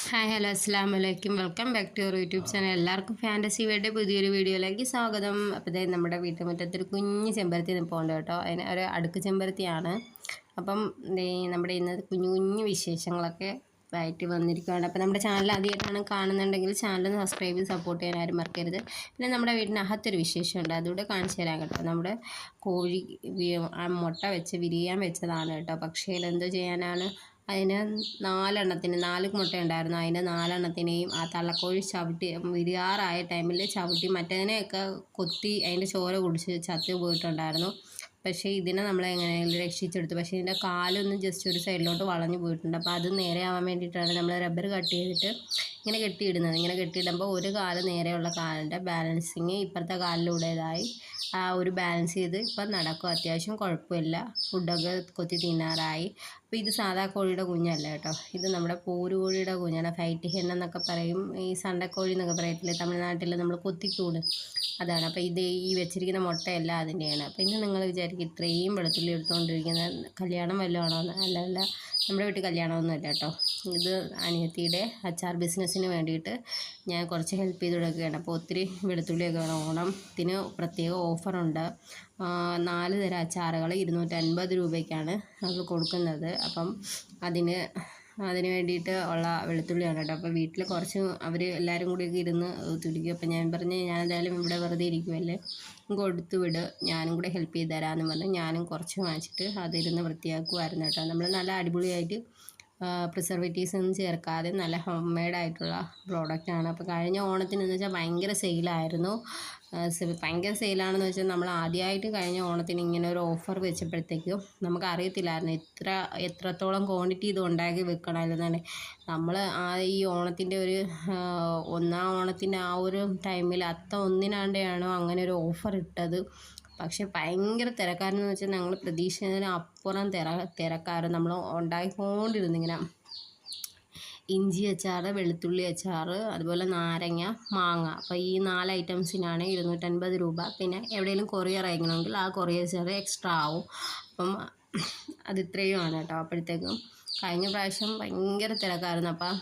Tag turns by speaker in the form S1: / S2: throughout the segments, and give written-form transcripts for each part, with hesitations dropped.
S1: Hi hello അസ്സാം വലൈക്കും welcome back to your YouTube channel. എല്ലാവർക്കും ഫാൻറ്റസി വേയുടെ പുതിയൊരു വീഡിയോയിലേക്ക് സ്വാഗതം. അപ്പോൾ ഇതായി നമ്മുടെ വീട്ടുമുറ്റത്തൊരു കുഞ്ഞ് ചെമ്പരത്തി നിൽപ്പുണ്ട് കേട്ടോ. അതിന് ഒരു അടുക്ക് ചെമ്പരത്തിയാണ്. അപ്പം നമ്മുടെ ഇന്നത്തെ കുഞ്ഞു കുഞ്ഞു വിശേഷങ്ങളൊക്കെ ആയിട്ട് വന്നിരിക്കുകയാണ്. അപ്പോൾ നമ്മുടെ ചാനൽ ആദ്യമായിട്ടാണ് കാണുന്നുണ്ടെങ്കിൽ ചാനൽ സബ്സ്ക്രൈബ് ചെയ്ത് സപ്പോർട്ട് ചെയ്യാൻ ആരും മറക്കരുത്. പിന്നെ നമ്മുടെ വീടിനകത്തൊരു വിശേഷമുണ്ട്, അതുകൂടെ കാണിച്ചു തരാൻ കേട്ടോ. നമ്മുടെ കോഴി മുട്ട വെച്ച് വിരിയാൻ വെച്ചതാണ് കേട്ടോ. പക്ഷേ എന്തോ ചെയ്യാനാണ്, അതിന് 4 മുട്ട ഉണ്ടായിരുന്നു. അതിൻ്റെ 4 ആ തള്ളക്കോഴി ചവിട്ടി വിരിയാറായ ടൈമിൽ ചവിട്ടി മറ്റേതിനെയൊക്കെ കൊത്തി അതിൻ്റെ ചോര കുടിച്ച് ചത്തു പോയിട്ടുണ്ടായിരുന്നു. പക്ഷേ ഇതിനെ നമ്മൾ എങ്ങനെയെങ്കിലും രക്ഷിച്ചെടുത്തു. പക്ഷേ ഇതിൻ്റെ കാലൊന്നും ജസ്റ്റ് ഒരു സൈഡിലോട്ട് വളഞ്ഞു പോയിട്ടുണ്ട്. അപ്പോൾ അത് നേരെ ആവാൻ വേണ്ടിയിട്ടാണ് നമ്മൾ റബ്ബർ കട്ട് ചെയ്തിട്ട് ഇങ്ങനെ കെട്ടിയിടുന്നത്. ഇങ്ങനെ കെട്ടിയിടുമ്പോൾ ഒരു കാല് നേരെയുള്ള കാലിൻ്റെ ബാലൻസിങ് ഇപ്പുറത്തെ കാലിലൂടേതായി ആ ഒരു ബാലൻസ് ചെയ്ത് ഇപ്പം നടക്കും. അത്യാവശ്യം കുഴപ്പമില്ല. ഫുഡൊക്കെ കൊത്തി തിന്നാറായി. അപ്പോൾ ഇത് സാധാ കോഴിയുടെ കുഞ്ഞല്ല കേട്ടോ, ഇത് നമ്മുടെ പോരുകോഴിയുടെ കുഞ്ഞാണ്. ഫൈറ്റ് ഹെൻ എന്നൊക്കെ പറയും, ഈ സണ്ടക്കോഴി എന്നൊക്കെ പറയത്തില്ലേ തമിഴ്നാട്ടിൽ നമ്മൾ കൊത്തിക്കൂട്, അതാണ്. അപ്പോൾ ഇത് ഈ വെച്ചിരിക്കുന്ന മുട്ടയല്ല അതിൻ്റെയാണ്. അപ്പോൾ ഇന്ന് നിങ്ങൾ വിചാരിക്കും ഇത്രയും വെളുത്തുള്ളി എടുത്തുകൊണ്ടിരിക്കുന്ന കല്യാണം വല്ലതും ആണോ? അല്ല, നമ്മുടെ വീട്ടിൽ കല്യാണമൊന്നുമില്ല കേട്ടോ. ഇത് അനിയത്തിയുടെ അച്ചാർ ബിസിനസ്സിന് വേണ്ടിയിട്ട് ഞാൻ കുറച്ച് ഹെൽപ്പ് ചെയ്ത് കൊടുക്കുകയാണ്. അപ്പോൾ ഒത്തിരി വെളുത്തുള്ളിയൊക്കെ വേണം. ഓണത്തിന് പ്രത്യേക ഓഫറുണ്ട്. 4 തരം അച്ചാറുകൾ 250 രൂപയ്ക്കാണ് അത് കൊടുക്കുന്നത്. അപ്പം അതിന് വേണ്ടിയിട്ട് ഉള്ള വെളുത്തുള്ളിയാണ് കേട്ടോ. അപ്പോൾ വീട്ടിൽ കുറച്ച് അവർ എല്ലാവരും കൂടിയൊക്കെ ഇരുന്ന് തുടിക്കും. അപ്പോൾ ഞാൻ പറഞ്ഞ് ഞാൻ എന്തായാലും ഇവിടെ വെറുതെ ഇരിക്കുമല്ലേ, കൊടുത്തു വിട്, ഞാനും കൂടെ ഹെൽപ്പ് ചെയ്ത് തരാമെന്ന് പറഞ്ഞ് ഞാനും കുറച്ച് വാങ്ങിച്ചിട്ട് അതിരുന്ന് വൃത്തിയാക്കുമായിരുന്നു കേട്ടോ. നമ്മൾ നല്ല അടിപൊളിയായിട്ട് പ്രിസർവേറ്റീവ്സ് ഒന്നും ചേർക്കാതെ നല്ല ഹോം മെയ്ഡ് ആയിട്ടുള്ള പ്രോഡക്റ്റാണ്. അപ്പോൾ കഴിഞ്ഞ ഓണത്തിനെന്ന് വെച്ചാൽ ഭയങ്കര സെയിലായിരുന്നു. ഭയങ്കര സെയിലാണെന്ന് വെച്ചാൽ നമ്മൾ ആദ്യമായിട്ട് കഴിഞ്ഞ ഓണത്തിന് ഇങ്ങനെ ഒരു ഓഫർ വെച്ചപ്പോഴത്തേക്കും നമുക്ക് അറിയത്തില്ലായിരുന്നു എത്രത്തോളം ക്വാണ്ടിറ്റി ഇത് ഉണ്ടാക്കി വെക്കണമായിരുന്നു. നമ്മൾ ഈ ഓണത്തിൻ്റെ ഒരു ഒന്നാം ഓണത്തിൻ്റെ ആ ഒരു ടൈമിൽ ഒന്നിനാണ്ടെയാണോ അങ്ങനെ ഒരു ഓഫർ ഇട്ടത്. പക്ഷെ ഭയങ്കര തിരക്കാരെന്ന് വെച്ചാൽ ഞങ്ങൾ പ്രതീക്ഷിച്ചതിന് അപ്പുറം തിരക്കാറ്. നമ്മൾ ഉണ്ടാക്കിക്കൊണ്ടിരുന്നു ഇങ്ങനെ ഇഞ്ചി അച്ചാർ, വെളുത്തുള്ളി അച്ചാർ, അതുപോലെ നാരങ്ങ, മാങ്ങ. അപ്പോൾ ഈ 4 ഐറ്റംസിനാണ് 250 രൂപ. പിന്നെ എവിടെയെങ്കിലും കൊറിയർ അയക്കണമെങ്കിൽ ആ കൊറിയർ ചാർജ് എക്സ്ട്രാ ആവും. അപ്പം അത് ഇത്രയുമാണ് കേട്ടോ. അപ്പോഴത്തേക്കും കഴിഞ്ഞ പ്രാവശ്യം ഭയങ്കര തിരക്കായിരുന്നു. അപ്പം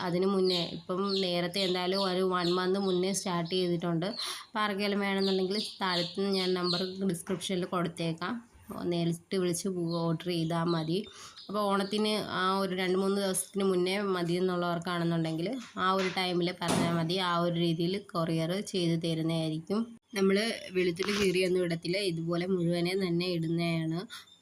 S1: അതിന് മുന്നേ ഇപ്പം നേരത്തെ എന്തായാലും ഒരു 1 മന്ത് മുന്നേ സ്റ്റാർട്ട് ചെയ്തിട്ടുണ്ട്. അപ്പോൾ ആർക്കെങ്കിലും വേണമെന്നുണ്ടെങ്കിൽ താഴത്ത് ഞാൻ നമ്പർ ഡിസ്ക്രിപ്ഷനിൽ കൊടുത്തേക്കാം, നേരിട്ട് വിളിച്ച് ഓർഡർ ചെയ്താൽ മതി. അപ്പോൾ ഓണത്തിന് ആ ഒരു 2-3 ദിവസത്തിന് മുന്നേ മതി എന്നുള്ളവർക്കാണെന്നുണ്ടെങ്കിൽ ആ ഒരു ടൈമിൽ പറഞ്ഞാൽ മതി, ആ ഒരു രീതിയിൽ കൊറിയർ ചെയ്ത് തരുന്നതായിരിക്കും. നമ്മൾ വെളുത്തുള്ളി കീറിയൊന്നും ഇടത്തില്ല, ഇതുപോലെ മുഴുവനെ തന്നെ ഇടുന്നതാണ്.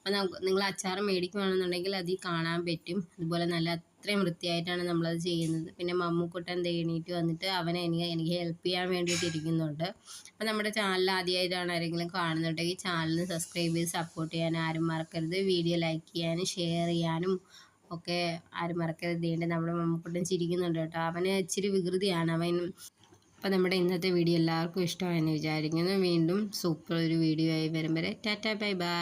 S1: അപ്പോൾ നിങ്ങൾ അച്ചാർ മേടിക്കുകയാണെന്നുണ്ടെങ്കിൽ അതിൽ കാണാൻ പറ്റും. അതുപോലെ നല്ല അത്രയും വൃത്തിയായിട്ടാണ് നമ്മളത് ചെയ്യുന്നത്. പിന്നെ മമ്മൂക്കുട്ടൻ എണീറ്റ് വന്നിട്ട് എനിക്ക് ഹെൽപ്പ് ചെയ്യാൻ വേണ്ടിയിട്ട് ഇരിക്കുന്നുണ്ട്. അപ്പോൾ നമ്മുടെ ചാനൽ ആദ്യമായിട്ടാണ് ആരെങ്കിലും കാണുന്നുണ്ടെങ്കിൽ ചാനലിന് സബ്സ്ക്രൈബ് ചെയ്ത് സപ്പോർട്ട് ചെയ്യാൻ ആരും മറക്കരുത്. വീഡിയോ ലൈക്ക് ചെയ്യാനും ഷെയർ ചെയ്യാനും ഒക്കെ ആരും മറക്കരുത്. വേണ്ടി നമ്മുടെ മമ്മൂക്കുട്ടൻ ചിരിക്കുന്നുണ്ട് കേട്ടോ. അവന് ഇച്ചിരി വികൃതിയാണ് അവൻ. അപ്പോൾ നമ്മുടെ ഇന്നത്തെ വീഡിയോ എല്ലാവർക്കും ഇഷ്ടമായെന്ന് വിചാരിക്കുന്നു. വീണ്ടും സൂപ്പർ ഒരു വീഡിയോ ആയി വരും വരെ ടാറ്റാ ബൈ ബൈ.